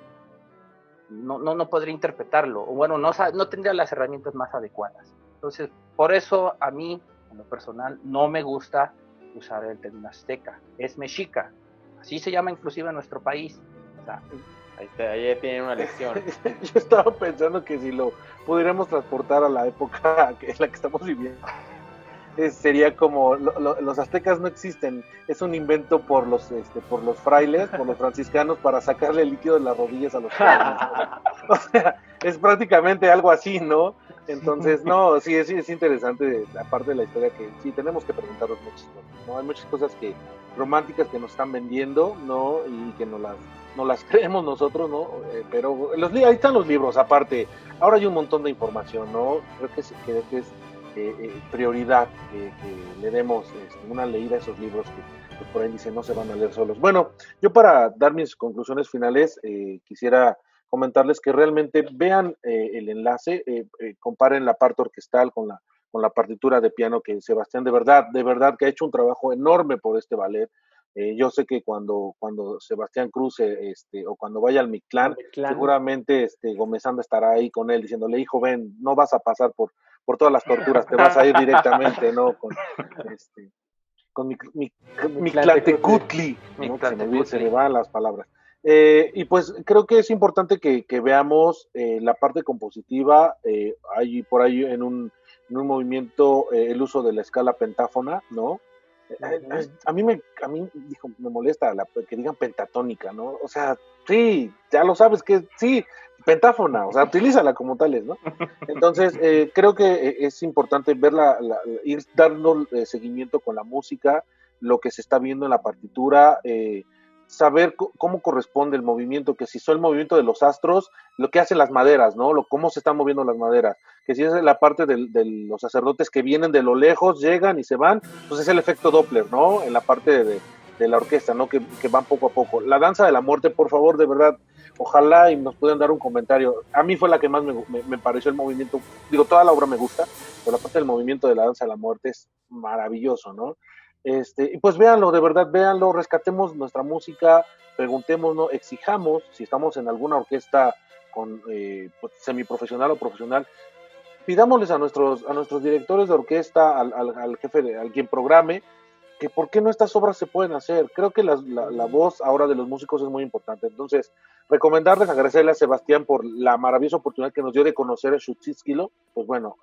no podría interpretarlo, o bueno, no tendría las herramientas más adecuadas. Entonces, por eso a mí, en lo personal, no me gusta usar el término azteca, es mexica, así se llama inclusive en nuestro país. O sea, ahí ya tienen una lección. Yo estaba pensando que si lo pudiéramos transportar a la época en la que estamos viviendo, sería como los aztecas no existen, es un invento por los frailes, por los franciscanos, para sacarle el líquido de las rodillas a los jóvenes. O sea, es prácticamente algo así, ¿no? Entonces, no, sí es interesante, aparte de la historia, que sí tenemos que preguntarnos muchas cosas, ¿no? Hay muchas cosas románticas que nos están vendiendo, ¿no? Y que no las creemos nosotros, ¿no? Pero ahí están los libros, aparte. Ahora hay un montón de información, ¿no? Creo que es prioridad que le demos una leída a esos libros que por ahí dicen no se van a leer solos. Bueno, yo para dar mis conclusiones finales quisiera comentarles que realmente vean el enlace, comparen la parte orquestal con la partitura de piano, que Sebastián de verdad que ha hecho un trabajo enorme por este ballet. Yo sé que cuando Sebastián cruce o cuando vaya al Mictlán, seguramente Gómez Anda estará ahí con él diciéndole, hijo, ven, no vas a pasar por todas las torturas, te vas a ir directamente, ¿no? Con mi Tlantecutli, ¿no? Se me van las palabras. Y pues creo que es importante que veamos la parte compositiva. Hay por ahí en un movimiento el uso de la escala pentáfona, ¿no? A mí me molesta que digan pentatónica, ¿no? O sea, sí, ya lo sabes que sí, pentáfona, o sea, utilízala como tales, ¿no? Entonces, creo que es importante ir dando seguimiento con la música, lo que se está viendo en la partitura, saber cómo corresponde el movimiento, que si son el movimiento de los astros, lo que hacen las maderas, ¿no? Cómo se están moviendo las maderas, que si es la parte de los sacerdotes que vienen de lo lejos, llegan y se van, pues es el efecto Doppler, ¿no? En la parte de la orquesta, ¿no? Que van poco a poco. La danza de la muerte, por favor, de verdad, ojalá y nos puedan dar un comentario. A mí fue la que más me pareció el movimiento, digo, toda la obra me gusta, pero la parte del movimiento de la danza de la muerte es maravilloso, ¿no? Y pues véanlo, de verdad, véanlo, rescatemos nuestra música, preguntémonos, exijamos, si estamos en alguna orquesta con pues, semiprofesional o profesional, pidámosles a nuestros directores de orquesta, al jefe, al quien programe, que por qué no estas obras se pueden hacer. Creo que la voz ahora de los músicos es muy importante. Entonces, recomendarles, agradecerle a Sebastián por la maravillosa oportunidad que nos dio de conocer el Shutsitskilo, pues bueno,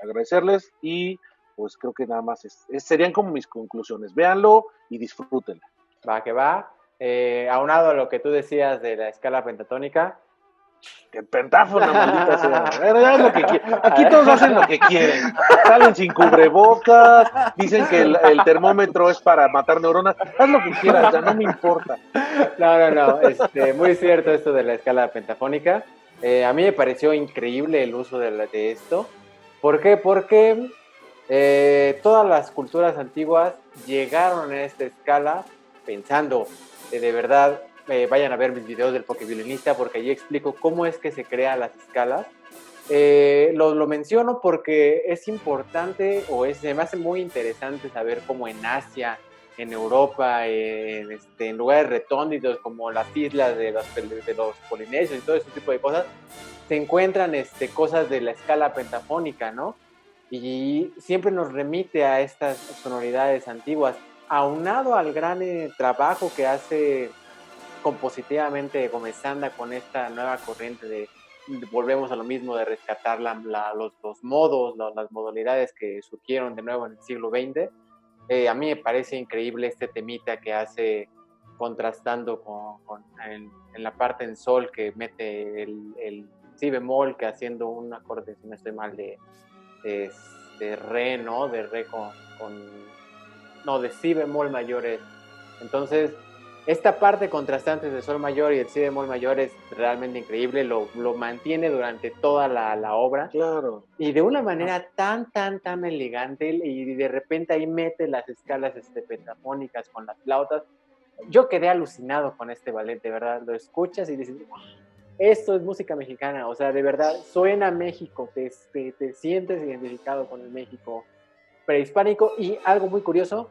agradecerles y pues creo que nada más serían como mis conclusiones. Véanlo y disfrútenlo. Va que va. Aunado a lo que tú decías de la escala pentatónica. Que pentáfona, maldita sea. Es lo que aquí todos hacen lo que quieren. Salen sin cubrebocas, dicen que el termómetro es para matar neuronas. Haz lo que quieras, ya no me importa. No. Muy cierto esto de la escala pentafónica. A mí me pareció increíble el uso de esto. ¿Por qué? Porque todas las culturas antiguas llegaron a esta escala pensando de verdad. Vayan a ver mis videos del Pokeviolinista porque allí explico cómo es que se crean las escalas. Lo menciono porque es importante se me hace muy interesante saber cómo en Asia, en Europa, en lugares recónditos como las islas de los polinesios y todo ese tipo de cosas, se encuentran cosas de la escala pentafónica, ¿no? Y siempre nos remite a estas sonoridades antiguas, aunado al gran trabajo que hace compositivamente Gómez Anda con esta nueva corriente volvemos a lo mismo de rescatar los modos, las modalidades que surgieron de nuevo en el siglo XX. A mí me parece increíble este temita que hace contrastando en la parte en sol que mete el si bemol, que haciendo un acorde, si no estoy mal, de re, ¿no? De re de si bemol mayores. Entonces, esta parte contrastante de sol mayor y el si bemol mayor es realmente increíble, lo mantiene durante toda la obra. Claro. Y de una manera tan elegante, y de repente ahí mete las escalas pentafónicas con las flautas. Yo quedé alucinado con este ballet, de verdad, lo escuchas y dices, esto es música mexicana, o sea, de verdad, suena México, te sientes identificado con el México prehispánico. Y algo muy curioso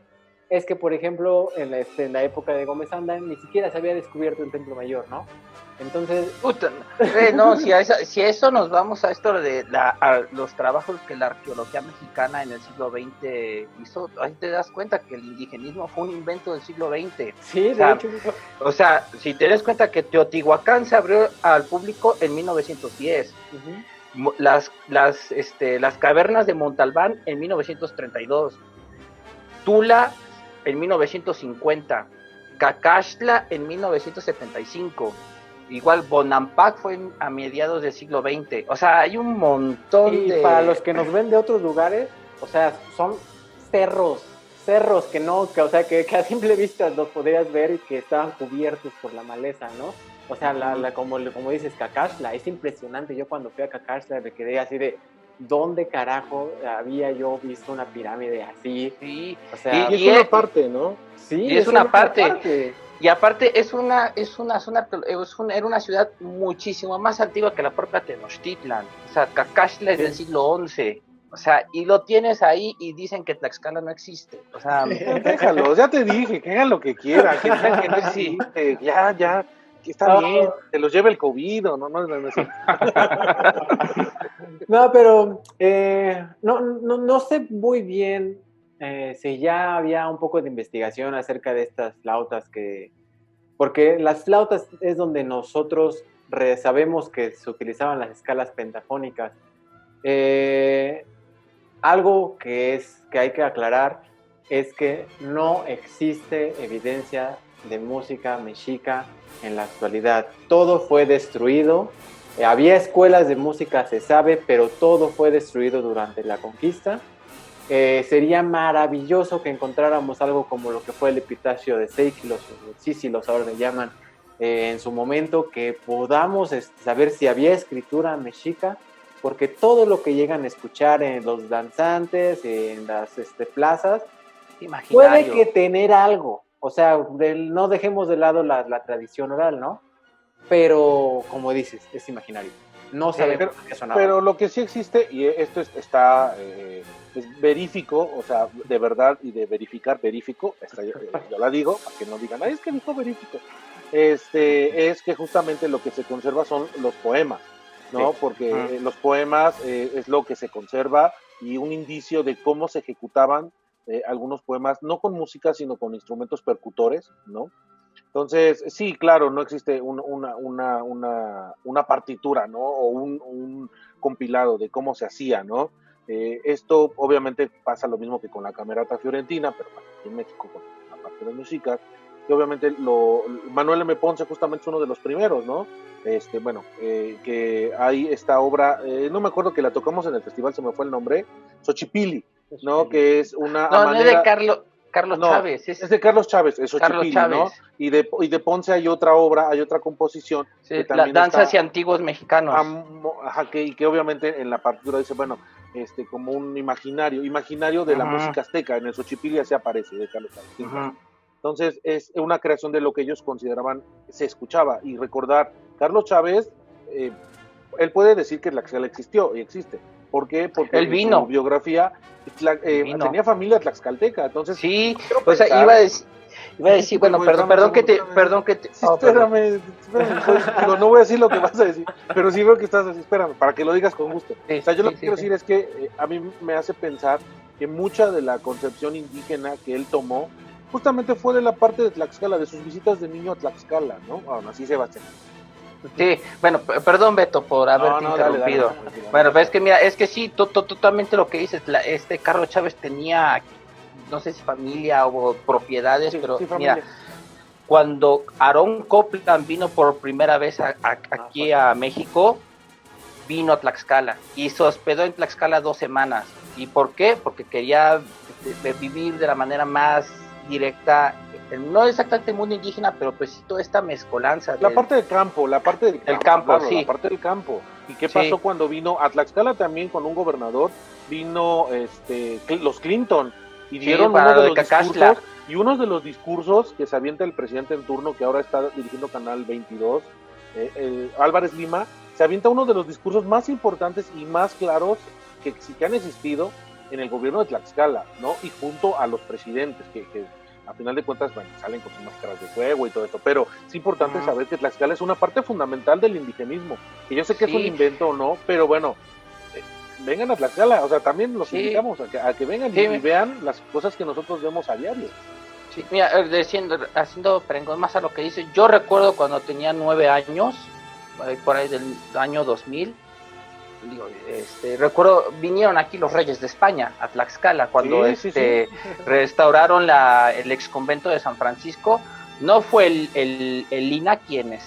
es que, por ejemplo, en la época de Gómez Anda, ni siquiera se había descubierto el Templo Mayor, ¿no? Entonces... Puta, no, si a eso nos vamos a esto de los trabajos que la arqueología mexicana en el siglo XX hizo, ahí te das cuenta que el indigenismo fue un invento del siglo XX. Sí, o sea, de hecho. O sea, si te das cuenta que Teotihuacán se abrió al público en 1910, Uh-huh. las cavernas de Montalbán en 1932, Tula en 1950, Cacaxtla en 1975, igual Bonampak fue a mediados del siglo XX. O sea, hay un montón y de... para los que nos ven de otros lugares, o sea, son cerros que no, que, o sea, que a simple vista los podrías ver y que estaban cubiertos por la maleza, ¿no? O sea, como dices, Cacaxtla, es impresionante. Yo cuando fui a Cacaxtla me quedé así de, ¿dónde carajo había yo visto una pirámide así? Sí, o sea, y es una parte, ¿no? Sí, y es una parte. Y aparte era una ciudad muchísimo más antigua que la propia Tenochtitlan. O sea, Cacaxtla es del siglo XI. O sea, y lo tienes ahí y dicen que Tlaxcala no existe. O sea, déjalo, ya te dije, que hagan lo que quieran, que digan que no existe, ya, que está bien, que los lleve el COVID, no. No, pero no sé muy bien si ya había un poco de investigación acerca de estas flautas porque las flautas es donde nosotros sabemos que se utilizaban las escalas pentafónicas. Algo que hay que aclarar es que no existe evidencia de música mexica en la actualidad. Todo fue destruido. Había escuelas de música, se sabe, pero todo fue destruido durante la conquista. Sería maravilloso que encontráramos algo como lo que fue el epitafio de Seikilos, o Sísilos ahora le llaman, en su momento, que podamos saber si había escritura mexica, porque todo lo que llegan a escuchar en los danzantes, en las plazas, puede que tener algo. O sea, no dejemos de lado la tradición oral, ¿no? Pero, como dices, es imaginario. No sabemos qué sonaba. Pero lo que sí existe, y esto está es verífico, o sea, de verdad y de verificar, verífico, yo la digo, para que no digan, es que dijo verífico, es que justamente lo que se conserva son los poemas, ¿no? Sí. Porque los poemas es lo que se conserva y un indicio de cómo se ejecutaban algunos poemas, no con música, sino con instrumentos percutores, ¿no? Entonces, sí, claro, no existe una partitura, ¿no? O un compilado de cómo se hacía, ¿no? Esto obviamente pasa lo mismo que con la Camerata Fiorentina, pero aquí en México con la parte de música, que obviamente Manuel M. Ponce justamente es uno de los primeros, ¿no? Que hay esta obra, no me acuerdo que la tocamos en el festival, se me fue el nombre, Xochipilli, ¿no? Que es una no es de Carlos Chávez. Es de Carlos Chávez, es Xochipilli, ¿no? Y de Ponce hay otra obra, hay otra composición. Sí, que también danzas y antiguos mexicanos. Que obviamente en la partitura dice, bueno, como un imaginario de la música azteca, en el Xochipilli así aparece, de Carlos Chávez. Entonces es una creación de lo que ellos consideraban se escuchaba. Y recordar, Carlos Chávez, él puede decir que Tlaxcala existió y existe. ¿Por qué? Porque él vino. En su biografía tenía familia tlaxcalteca, entonces... Sí, o sea, iba a decir, bueno, perdón que te... Sí, espérame, no voy a decir lo que vas a decir, pero sí veo que estás así, espérame, para que lo digas con gusto. Sí, o sea, yo lo que quiero decir es que a mí me hace pensar que mucha de la concepción indígena que él tomó, justamente fue de la parte de Tlaxcala, de sus visitas de niño a Tlaxcala, ¿no? Bueno, así Sebastián. Sí, bueno, perdón Beto por haberte interrumpido. Dale. Bueno, es que mira, es que sí, totalmente lo que dices, Carlos Chávez tenía, no sé si familia o propiedades, pero mira, cuando Aarón Copland vino por primera vez aquí a México, vino a Tlaxcala y se hospedó en Tlaxcala 2 semanas. ¿Y por qué? Porque quería vivir de la manera más directa, no exactamente el mundo indígena, pero pues sí toda esta mezcolanza. La parte del campo, claro, sí. La parte del campo. ¿Y qué pasó cuando vino a Tlaxcala también con un gobernador? Vino los Clinton y dieron uno de los discursos, y uno de los discursos que se avienta el presidente en turno, que ahora está dirigiendo Canal 22, Álvarez Lima, se avienta uno de los discursos más importantes y más claros que han existido en el gobierno de Tlaxcala, ¿no? Y junto a los presidentes, que a final de cuentas, bueno, salen con sus máscaras de fuego y todo esto, pero es importante saber que Tlaxcala es una parte fundamental del indigenismo, que yo sé que es un invento o no, pero bueno, vengan a Tlaxcala, o sea, también los invitamos a que vengan y vean las cosas que nosotros vemos a diario. Sí, mira, haciendo prengón más a lo que dice, yo recuerdo cuando tenía 9 años, por ahí del año 2000, recuerdo, vinieron aquí los reyes de España a Tlaxcala cuando restauraron el ex convento de San Francisco. No fue el INA quien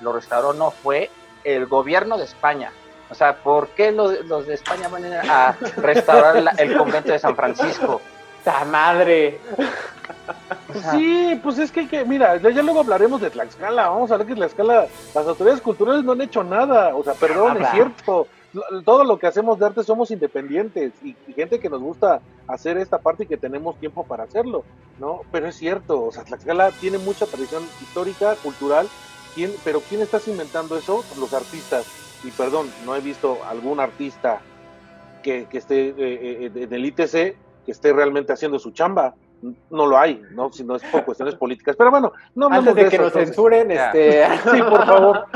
lo restauró, no, fue el gobierno de España. O sea, ¿por qué los de España van a restaurar el convento de San Francisco? ¡Ta madre! Sí, pues es que mira, ya luego hablaremos de Tlaxcala. Vamos a ver que Tlaxcala, las autoridades culturales no han hecho nada. O sea, perdón, es cierto. Todo lo que hacemos de arte somos independientes y gente que nos gusta hacer esta parte y que tenemos tiempo para hacerlo, ¿no? Pero es cierto, o sea, Tlaxcala tiene mucha tradición histórica, cultural. Pero ¿quién está cimentando eso? Los artistas. Y perdón, no he visto algún artista que esté en el ITC que esté realmente haciendo su chamba. No lo hay, ¿no? Si no es por cuestiones políticas. Pero bueno, no hablamos antes de que eso, nos censuren, sí, por favor.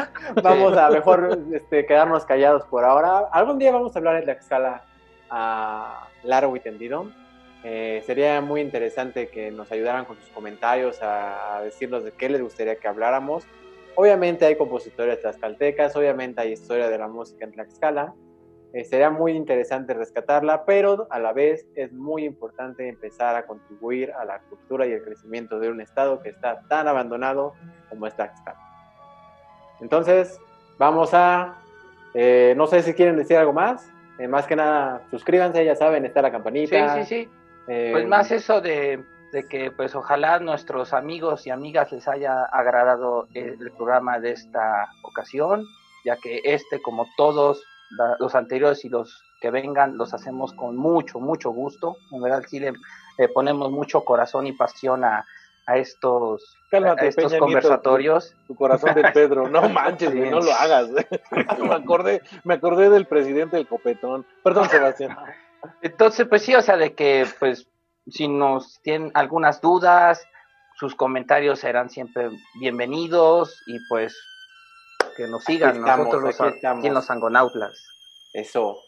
Vamos a mejor quedarnos callados por ahora. Algún día vamos a hablar de Tlaxcala a largo y tendido. Sería muy interesante que nos ayudaran con sus comentarios a decirnos de qué les gustaría que habláramos. Obviamente hay compositores tlaxcaltecas, obviamente hay historia de la música en Tlaxcala. Sería muy interesante rescatarla, pero a la vez es muy importante empezar a contribuir a la cultura y el crecimiento de un estado que está tan abandonado como es Tlaxcala. Entonces, vamos a... no sé si quieren decir algo más. Más que nada, suscríbanse, ya saben, está la campanita. Sí. Pues más eso de que pues ojalá nuestros amigos y amigas les haya agradado el programa de esta ocasión, ya que como todos los anteriores y los que vengan los hacemos con mucho gusto. En verdad sí le ponemos mucho corazón y pasión a estos Peña conversatorios. Nieto, tu corazón de Pedro, no manches, sí. No lo hagas. me acordé del presidente del copetón. Perdón, Sebastián. Entonces, pues sí, o sea, de que pues si nos tienen algunas dudas, sus comentarios serán siempre bienvenidos y pues que nos sigan nosotros aquí en los Sangonautlas. Eso.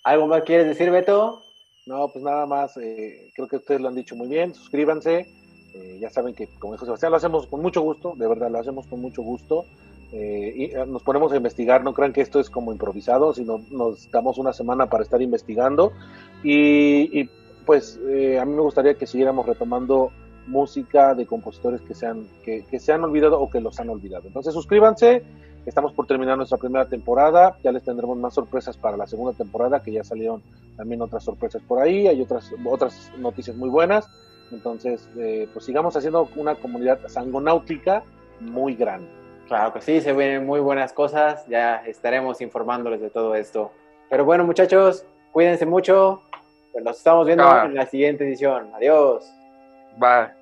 ¿Algo más quieres decir, Beto? No, pues nada más, creo que ustedes lo han dicho muy bien, suscríbanse, ya saben que como dijo Sebastián, lo hacemos con mucho gusto, de verdad lo hacemos con mucho gusto, y nos ponemos a investigar, no crean que esto es como improvisado, sino nos damos una semana para estar investigando, y pues a mí me gustaría que siguiéramos retomando música de compositores que se han olvidado o que los han olvidado. Entonces suscríbanse. Estamos por terminar nuestra primera temporada, ya les tendremos más sorpresas para la segunda temporada, que ya salieron también otras sorpresas por ahí, hay otras noticias muy buenas, entonces pues sigamos haciendo una comunidad sangonáutica muy grande. Claro que sí, se vienen muy buenas cosas, ya estaremos informándoles de todo esto. Pero bueno, muchachos, cuídense mucho, pues nos estamos viendo en la siguiente edición. Adiós. Bye.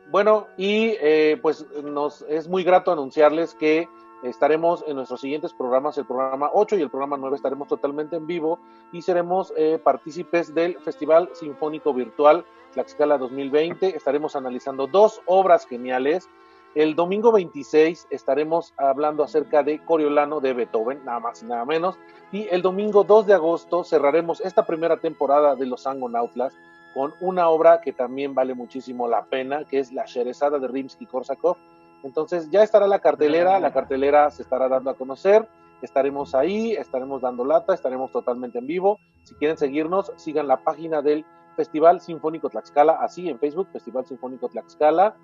Bueno, y pues nos es muy grato anunciarles que estaremos en nuestros siguientes programas, el programa 8 y el programa 9, estaremos totalmente en vivo y seremos partícipes del Festival Sinfónico Virtual Tlaxcala 2020. Estaremos analizando 2 obras geniales. El domingo 26 estaremos hablando acerca de Coriolano de Beethoven, nada más y nada menos. Y el domingo 2 de agosto cerraremos esta primera temporada de Los Sangonautlas con una obra que también vale muchísimo la pena, que es La Sherezada de Rimsky-Korsakov. Entonces ya estará la cartelera se estará dando a conocer, estaremos ahí, estaremos dando lata, estaremos totalmente en vivo. Si quieren seguirnos, sigan la página del Festival Sinfónico Tlaxcala, así en Facebook, Festival Sinfónico Tlaxcala,